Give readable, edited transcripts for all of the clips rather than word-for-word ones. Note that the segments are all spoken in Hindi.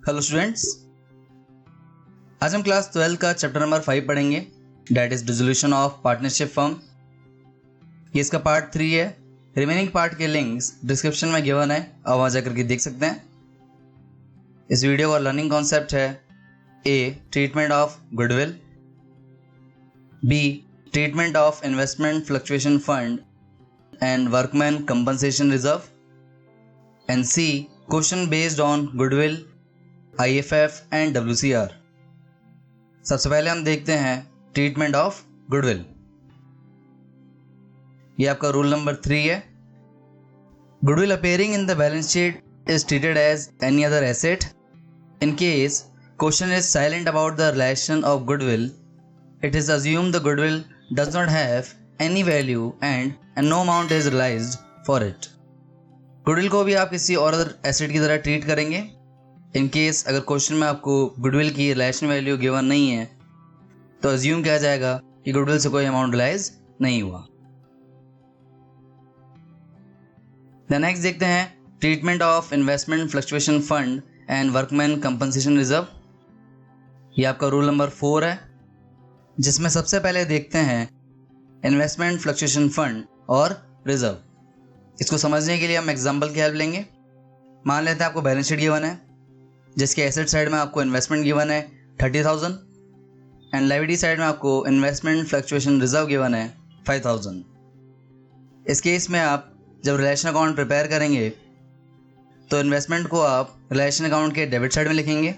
हेलो स्टूडेंट्स, आज हम क्लास 12 का चैप्टर नंबर 5 पढ़ेंगे, that is dissolution of partnership firm. ये इसका पार्ट 3 है। रिमेनिंग पार्ट के लिंक्स डिस्क्रिप्शन में गिवन है, आप वहाँ जाकर के देख सकते हैं। इस वीडियो का लर्निंग कॉन्सेप्ट है A treatment of goodwill, B treatment of investment fluctuation fund and workman compensation reserve, and C question based on goodwill, IFF and WCR। सबसे पहले हम देखते हैं ट्रीटमेंट ऑफ गुडविल। ये आपका रूल नंबर 3 है। Goodwill appearing in the balance sheet is treated as any other asset in case question is silent about the relation of goodwill. It is assumed the goodwill does not have any value and no amount is realised for it. Goodwill को भी आप किसी और अदर एसेट की तरह ट्रीट करेंगे। इन केस अगर क्वेश्चन में आपको गुडविल की रिलेशन वैल्यू गिवन नहीं है तो अज्यूम किया जाएगा कि गुडविल से कोई अमाउंट रियलाइज नहीं हुआ। नेक्स्ट देखते हैं treatment of investment fluctuation fund and workman compensation reserve. ये आपका रूल नंबर 4 है, जिसमें सबसे पहले देखते हैं इन्वेस्टमेंट फ्लक्चुएशन फंड और रिजर्व। इसको समझने के लिए हम एग्जाम्पल की हेल्प लेंगे। मान लेते हैं आपको बैलेंस शीट गिवन है, जिसके एसेट साइड में आपको इन्वेस्टमेंट गिवन है 30,000 एंड लायबिलिटी साइड में आपको इन्वेस्टमेंट फ्लक्चुएशन रिजर्व गिवन है 5,000। इस केस में आप जब रिलेशन अकाउंट प्रिपेयर करेंगे तो इन्वेस्टमेंट को आप रिलेशन अकाउंट के डेबिट साइड में लिखेंगे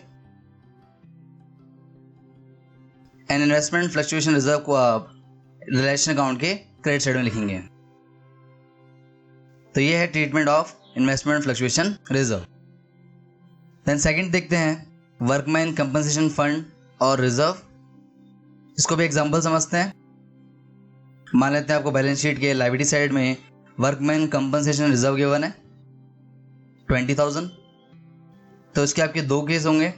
एंड इन्वेस्टमेंट फ्लक्चुएशन रिजर्व को आप रिलेशन अकाउंट के क्रेडिट साइड में लिखेंगे। तो ये है treatment of investment fluctuation reserve. Then second देखते हैं वर्कमैन कंपनसेशन फंड और रिजर्व। इसको भी एग्जांपल समझते हैं। मान लेते हैं आपको बैलेंस शीट के लायबिलिटी साइड में वर्कमैन कंपनसेशन रिजर्व गिवन है 20,000। तो इसके आपके दो केस होंगे,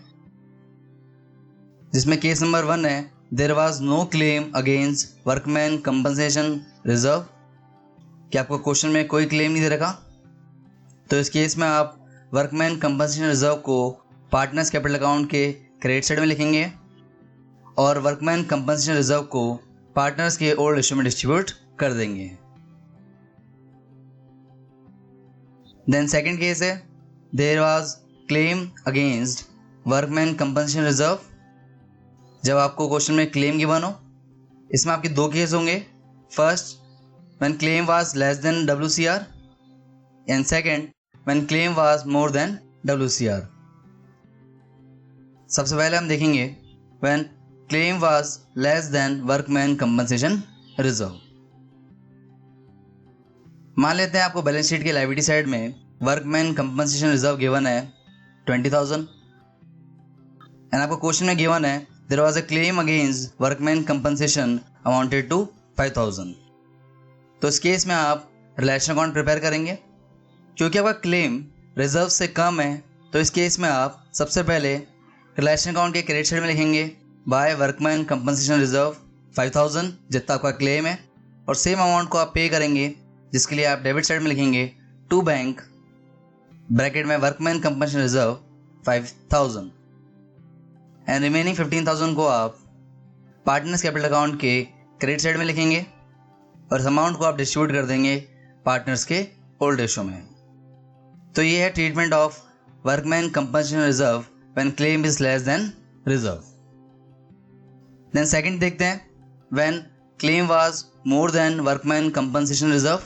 जिसमें केस नंबर 1 है there was no claim against workman compensation reserve, कि आपको क्वेश्चन में कोई क्लेम नहीं दे रखा। तो इस केस में आप वर्कमैन कंपनसेशन रिजर्व को पार्टनर्स कैपिटल अकाउंट के क्रेडिट साइड में लिखेंगे और वर्कमैन कंपनसेशन रिजर्व को पार्टनर्स के ओल्ड इश्यू में डिस्ट्रीब्यूट कर देंगे। देन सेकंड केस है there was claim against workman compensation reserve. जब आपको क्वेश्चन में क्लेम गिवन हो, इसमें आपके दो केस होंगे। First, when claim was less than WCR, and second, when claim was more than WCR. सबसे पहले हम देखेंगे when claim was less than workman compensation reserve। मान लेते हैं आपको बैलेंस शीट के लायबिलिटी साइड में वर्कमैन कंपनसेशन रिजर्व गिवन है 20,000 एंड आपको क्वेश्चन में गिवन है there was a claim against workman compensation amounted to 5,000। तो इस केस में आप रिलेशन अकाउंट प्रिपेयर करेंगे। क्योंकि आपका क्लेम रिजर्व से कम है तो इस केस में आप सबसे पहले रिलेशन अकाउंट के क्रेडिट साइड में लिखेंगे बाय वर्कमैन कंपनसेशन रिजर्व 5,000 जितना आपका क्लेम है, और सेम अमाउंट को आप पे करेंगे जिसके लिए आप डेबिट साइड में लिखेंगे टू बैंक ब्रैकेट में workman compensation reserve 5,000 and remaining 15,000 को आप पार्टनर्स कैपिटल अकाउंट के क्रेडिट साइड में लिखेंगे और इस अमाउंट को आप डिस्ट्रीब्यूट कर देंगे पार्टनर्स के ओल्ड रेशो में। तो ये है treatment of workman compensation reserve when claim is less than reserve. Then second देखते हैं when claim was more than workman compensation reserve.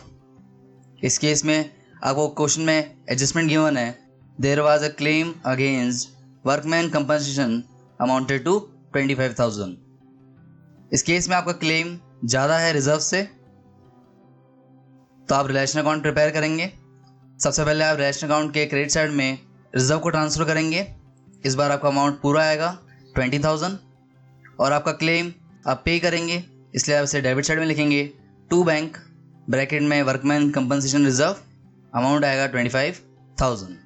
इस केस में आपको क्वेश्चन में एडजस्टमेंट गिवन है there was a claim against workman compensation amounted to 25,000। इस केस में आपका क्लेम ज़्यादा है रिजर्व से, तो आप रिलेशन अकाउंट प्रिपेयर करेंगे। सबसे पहले आप रिलेशन अकाउंट के क्रेडिट साइड में रिजर्व को ट्रांसफ़र करेंगे। इस बार आपका अमाउंट पूरा आएगा 20,000 और आपका क्लेम आप पे करेंगे, इसलिए आप इसे डेबिट साइड में लिखेंगे टू बैंक ब्रैकेट में वर्कमैन कंपनसेशन रिजर्व, अमाउंट आएगा 25,000।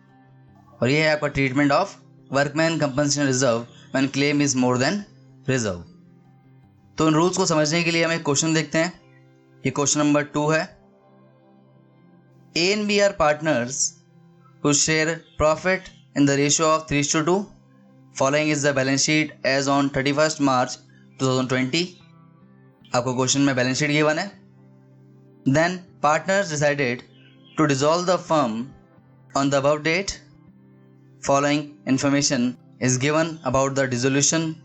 और ये है आपका treatment of workman compensation reserve when claim is more than reserve. तो इन रूल्स को समझने के लिए हम एक क्वेश्चन देखते हैं। ये क्वेश्चन नंबर 2 है। A and B are partners who share profit in the ratio of 3:2 following is the balance sheet as on 31 March 2020। आपको क्वेश्चन में बैलेंस शीट गिवन है। Then partners decided to dissolve the firm on the above date. Following information is given about the dissolution.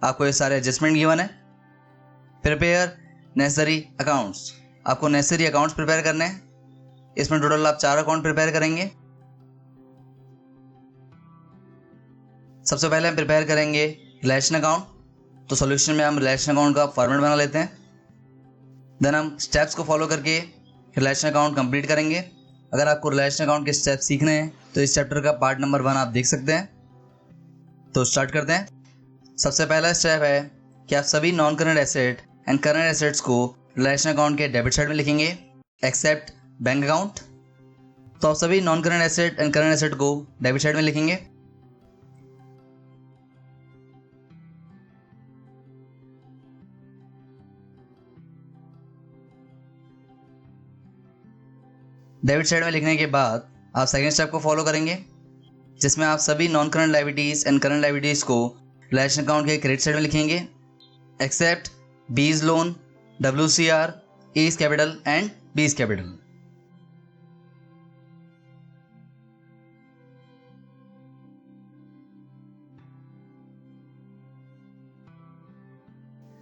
आपको ये सारे एडजस्टमेंट गिवन है। Prepare necessary accounts. आपको नेसेसरी अकाउंट्स प्रिपेयर करने हैं। इसमें टोटल आप 4 अकाउंट प्रिपेयर करेंगे। सबसे पहले हम प्रिपेयर करेंगे रिलेशन अकाउंट। तो सॉल्यूशन में हम रिलेशन अकाउंट का फॉर्मेट बना लेते हैं। देन हम स्टेप्स को फॉलो करके रिलेशन अकाउंट कंप्लीट करेंगे। अगर आपको रिलेशन अकाउंट के स्टेप सीखने हैं तो इस चैप्टर का पार्ट नंबर 1 आप देख सकते हैं। तो स्टार्ट करते हैं। सबसे पहला स्टेप है कि आप सभी non current asset and current assets को रिलेशन अकाउंट के डेबिट साइड में लिखेंगे एक्सेप्ट बैंक अकाउंट। तो आप सभी non current asset and current asset को डेबिट साइड में लिखेंगे। डेबिट साइड में लिखने के बाद आप सेकेंड स्टेप को फॉलो करेंगे, जिसमें आप सभी non current liabilities and current liabilities को रिलेशन अकाउंट के क्रेडिट साइड में लिखेंगे except B's loan, WCR, A's capital and B's capital.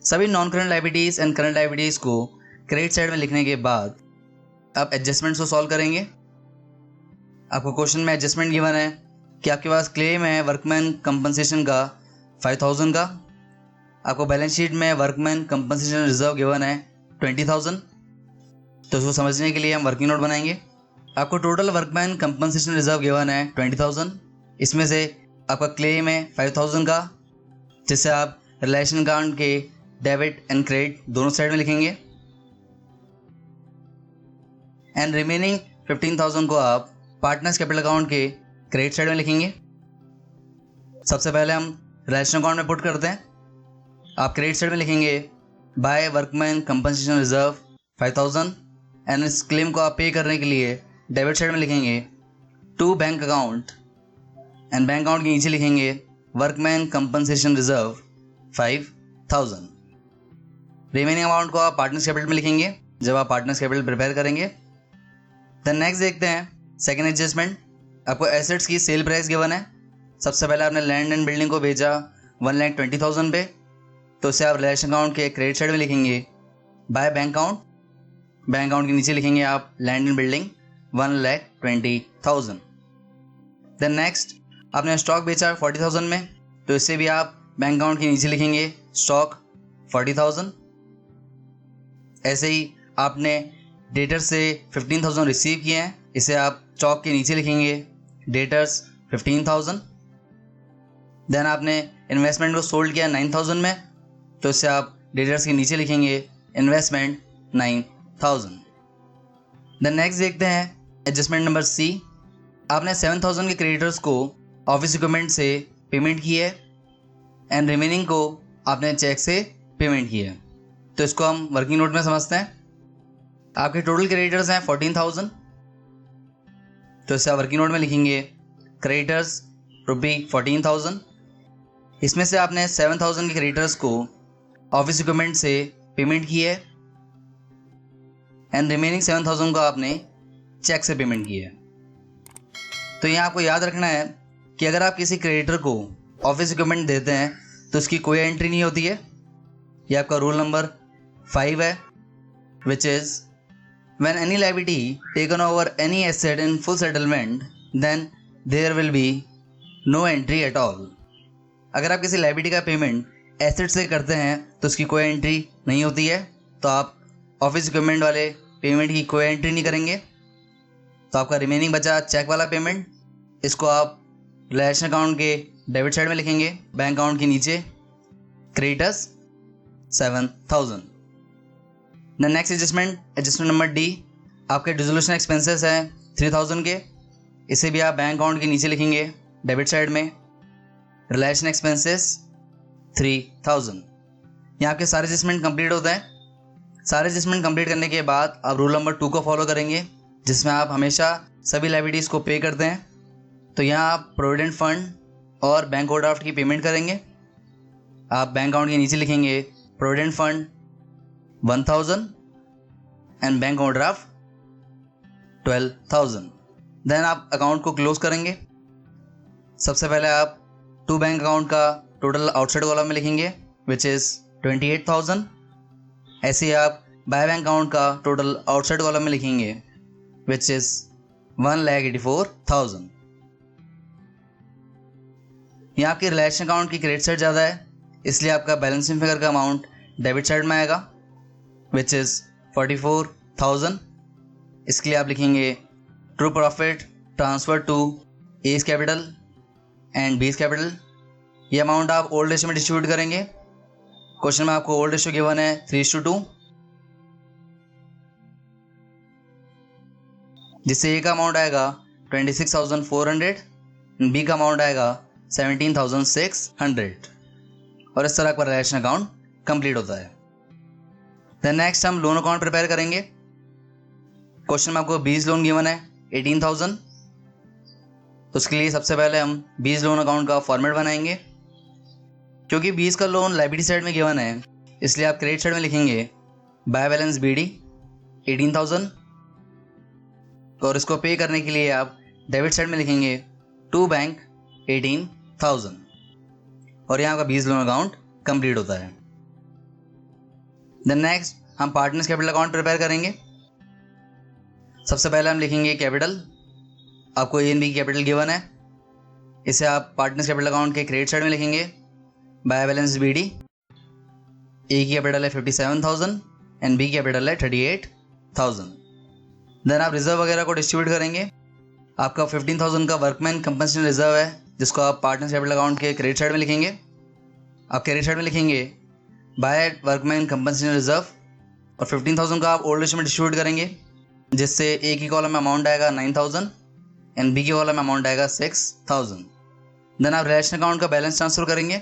सभी non current liabilities and current liabilities को क्रेडिट साइड में लिखने के बाद आप एडजस्टमेंट्स को सॉल्व करेंगे। आपको क्वेश्चन में एडजस्टमेंट गिवन है कि आपके पास क्लेम है वर्कमैन कंपनसेशन का 5000 का। आपको बैलेंस शीट में वर्कमैन कंपनसेशन रिजर्व गिवन है 20,000। तो उसको समझने के लिए हम वर्किंग नोट बनाएंगे। आपको total workman compensation reserve given है 20,000। इसमें से आपका क्लेम है 5,000 का, जिससे आप रिलेशन अकाउंट के डेबिट एंड क्रेडिट दोनों साइड में लिखेंगे। एंड रिमेनिंग 15,000 को आप पार्टनर्स कैपिटल अकाउंट के क्रेडिट साइड में लिखेंगे। सबसे पहले हम रिलेशन अकाउंट में पुट करते हैं। आप क्रेडिट साइड में लिखेंगे by workman compensation reserve 5,000 and इस क्लेम को आप पे करने के लिए डेबिट साइड में लिखेंगे to bank account and bank account के नीचे लिखेंगे workman compensation reserve 5,000। Remaining amount को आप पार्टनर्स कैपिटल में लिखेंगे जब आप पार्टनर्स कैपिटल प्रिपेयर करेंगे। देन नेक्स्ट देखते हैं सेकेंड एडजस्टमेंट। आपको एसेट्स की सेल प्राइस गिवन है। सबसे पहले आपने लैंड एंड बिल्डिंग को बेचा 1,20,000 पे, तो उसे आप रिलेशन अकाउंट के क्रेडिट साइड में लिखेंगे by bank account. Bank account के नीचे लिखेंगे आप land and building 1,20,000। Then next आपने स्टॉक बेचा 40,000 में, तो इसे भी आप बैंक अकाउंट के नीचे लिखेंगे स्टॉक 40,000। ऐसे ही आपने डेटर से 15,000 रिसीव किए हैं, इसे आप स्टॉक के नीचे लिखेंगे डेटर्स 15,000। देन आपने इन्वेस्टमेंट को सोल्ड किया 9,000 में, तो इससे आप डेटर्स के नीचे लिखेंगे इन्वेस्टमेंट 9,000। देन नेक्स्ट देखते हैं एडजस्टमेंट नंबर C। आपने 7,000 के क्रेडिटर्स को ऑफिस इक्विपमेंट से पेमेंट की है एंड रिमेनिंग को आपने चेक से पेमेंट की है। तो इसको हम वर्किंग नोट में समझते हैं। आपके टोटल क्रेडिटर्स हैं 14,000, तो इसे आप वर्किंग नोट में लिखेंगे क्रेडिटर्स ₹14,000। इसमें से आपने 7,000 के क्रेडिटर्स को ऑफिस इक्विपमेंट से पेमेंट की है एंड रिमेनिंग 7,000 को आपने चेक से पेमेंट की है। तो यहाँ आपको याद रखना है कि अगर आप किसी क्रेडिटर को ऑफिस इक्विपमेंट देते हैं तो उसकी कोई एंट्री नहीं होती है। यह आपका रूल नंबर 5 है, which is when any liability taken over any asset in full settlement then there will be no entry at all। अगर आप किसी लायबिलिटी का पेमेंट एसेट से करते हैं तो उसकी कोई एंट्री नहीं होती है। तो आप ऑफिस इक्विपमेंट वाले पेमेंट की कोई एंट्री नहीं करेंगे। तो आपका रिमेनिंग बचा चेक वाला पेमेंट, इसको आप रिलेशन अकाउंट के डेबिट साइड में लिखेंगे बैंक अकाउंट के नीचे creditors 7,000। The next adjustment number D। आपके डिसोल्यूशन एक्सपेंसेस हैं 3,000 के, इसे भी आप बैंक अकाउंट के नीचे लिखेंगे डेबिट साइड में रिलेशन एक्सपेंसेस 3,000। यहाँ आपके सारे एडजस्टमेंट कंप्लीट होते हैं। सारे एडजस्टमेंट कंप्लीट करने के बाद आप रूल नंबर 2 को फॉलो करेंगे, जिसमें आप हमेशा सभी लायबिलिटीज़ को पे करते हैं। तो यहाँ आप प्रोविडेंट फंड और बैंक ओवरड्राफ्ट की पेमेंट करेंगे। आप बैंक अकाउंट के नीचे लिखेंगे provident fund 1000 and bank overdraft 12,000। Then आप अकाउंट को क्लोज करेंगे। सबसे पहले आप टू बैंक अकाउंट का टोटल आउटसाइड कॉलम में लिखेंगे विच इज़ 28,000। ऐसे ही आप बाय बैंक अकाउंट का टोटल आउटसाइड कॉलम में लिखेंगे विच इज़ 1,84,000। यहाँ आपके रिलेशन अकाउंट की क्रेडिट साइड ज़्यादा है, इसलिए आपका बैलेंसिंग फिगर का अमाउंट डेबिट साइड में आएगा विच इज़ 44,000। इसके लिए आप लिखेंगे true profit transfer to A's capital and B's capital. ये अमाउंट आप ओल्ड रेशियो में डिस्ट्रीब्यूट करेंगे। क्वेश्चन में आपको ओल्ड रेशियो गिवन है 3:2, जिससे ए का अमाउंट आएगा 26,400, बी का अमाउंट आएगा 17,600 और इस तरह का रिलेशन अकाउंट कंप्लीट होता है। देन नेक्स्ट हम लोन अकाउंट प्रिपेयर करेंगे। क्वेश्चन में आपको बीज लोन गिवन है 18,000, तो उसके लिए सबसे पहले हम बीज लोन अकाउंट का फॉर्मेट बनाएंगे। क्योंकि बीज का लोन लायबिलिटी साइड में गिवन है, इसलिए आप क्रेडिट साइड में लिखेंगे बाय बैलेंस BD 18,000 और इसको पे करने के लिए आप डेबिट साइड में लिखेंगे टू बैंक 18,000 और यहाँ का बीज लोन अकाउंट कंप्लीट होता है। देन नेक्स्ट हम पार्टनर्स कैपिटल अकाउंट प्रिपेयर करेंगे। सबसे पहले हम लिखेंगे कैपिटल। आपको A and B capital given है, इसे आप पार्टनर्स कैपिटल अकाउंट के क्रेडिट साइड में लिखेंगे बाय बैलेंस BD। ए की कैपिटल है 57,000 एंड बी कैपिटल है 38,000। देन आप रिजर्व वगैरह को डिस्ट्रीब्यूट करेंगे। आपका 15,000 का वर्कमैन कंपनसेशन रिजर्व है, जिसको आप पार्टनर्स कैपिटल अकाउंट के क्रेडिट साइड में लिखेंगे। आप क्रेडिट साइड में लिखेंगे बाय वर्कमैन कंपनसेशन रिजर्व और 15,000 का आप ओल्ड रेशियो में डिस्ट्रीब्यूट करेंगे, जिससे ए की कॉलम में अमाउंट आएगा 9,000 एंड बी की कॉलम में अमाउंट आएगा 6,000। देन आप रिलेशन अकाउंट का बैलेंस ट्रांसफर करेंगे।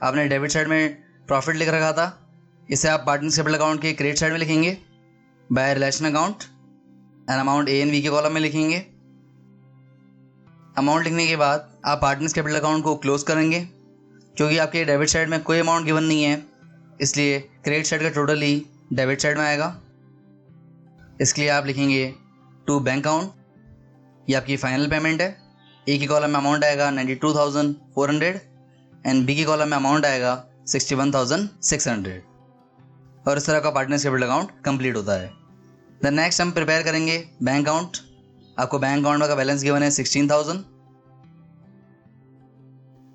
आपने डेबिट साइड में प्रॉफिट लिख रखा था, इसे आप पार्टनर्स कैपिटल अकाउंट के क्रेडिट साइड में लिखेंगे by realisation account and amount A and B के कॉलम में लिखेंगे। अमाउंट लिखने के बाद आप पार्टनर्स कैपिटल अकाउंट को क्लोज करेंगे। क्योंकि आपके डेबिट साइड में कोई अमाउंट गिवन नहीं है, इसलिए क्रेडिट साइड का टोटल ही डेबिट साइड में आएगा। इसके लिए आप लिखेंगे टू बैंक अकाउंट, ये आपकी फाइनल पेमेंट है। ए की कॉलम में अमाउंट आएगा 92,400 एंड बी की कॉलम में अमाउंट आएगा 61,600 और इस तरह का पार्टनर्स कैपिटल अकाउंट कंप्लीट होता है। देन नेक्स्ट हम प्रिपेयर करेंगे बैंक अकाउंट। आपको बैंक अकाउंट का बैलेंस गिवन है 16,000,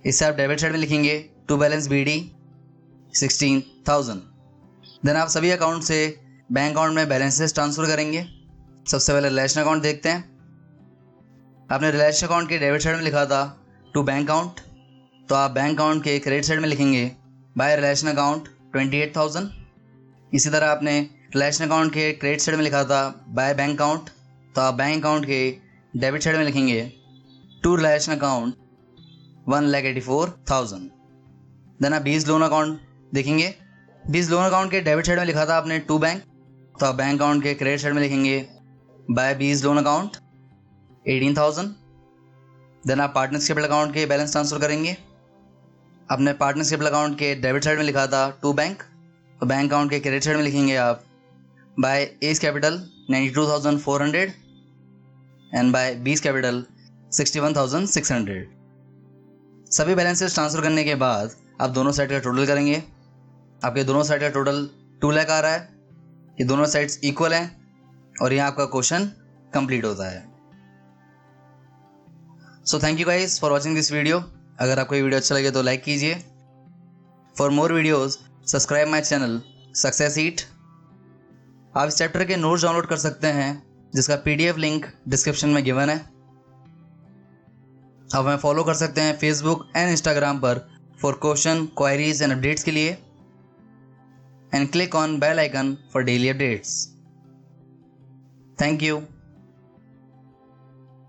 इससे आप डेबिट साइड में लिखेंगे टू बैलेंस BD 16,000। देन आप सभी अकाउंट से बैंक अकाउंट में बैलेंसेस ट्रांसफर करेंगे। सबसे पहले रिलेशन अकाउंट देखते हैं। आपने रिलेशन अकाउंट के डेबिट साइड में लिखा था टू बैंक अकाउंट, तो आप बैंक अकाउंट के क्रेडिट साइड में लिखेंगे बाय रिलेशन अकाउंट 28,000। इसी तरह आपने रिलेशन अकाउंट के क्रेडिट साइड में लिखा था बाय बैंक अकाउंट, तो आप बैंक अकाउंट के डेबिट साइड में लिखेंगे टू रिलेशन अकाउंट 1,84,000। देन आप बीज लोन अकाउंट देखेंगे। बीज लोन अकाउंट के डेबिट साइड में लिखा था आपने टू बैंक, तो आप बैंक अकाउंट के क्रेडिट साइड में लिखेंगे by B's loan account 18,000। Then आप पार्टनर्स कैपिटल अकाउंट के बैलेंस ट्रांसफर करेंगे। आपने पार्टनर्स कैपिटल अकाउंट के डेबिट साइड में लिखा था टू बैंक, तो बैंक अकाउंट के क्रेडिट साइड में लिखेंगे आप by A's capital 92,400 and by B's capital 61,600। सभी बैलेंसेस ट्रांसफर करने के बाद आप दोनों साइड का टोटल करेंगे। आपके दोनों साइड का टोटल 2 लाख आ रहा है। ये दोनों साइड्स इक्वल हैं और यहाँ आपका क्वेश्चन कंप्लीट होता है। So thank you guys for watching this video. अगर आपको ये वीडियो अच्छा लगे तो लाइक कीजिए। For more videos subscribe my channel success eat. आप इस चैप्टर के नोट्स डाउनलोड कर सकते हैं, जिसका PDF लिंक डिस्क्रिप्शन में गिवन है। आप हमें फॉलो कर सकते हैं फेसबुक एंड इंस्टाग्राम पर for question, queries and updates के लिए, and click on bell icon for daily updates. Thank you.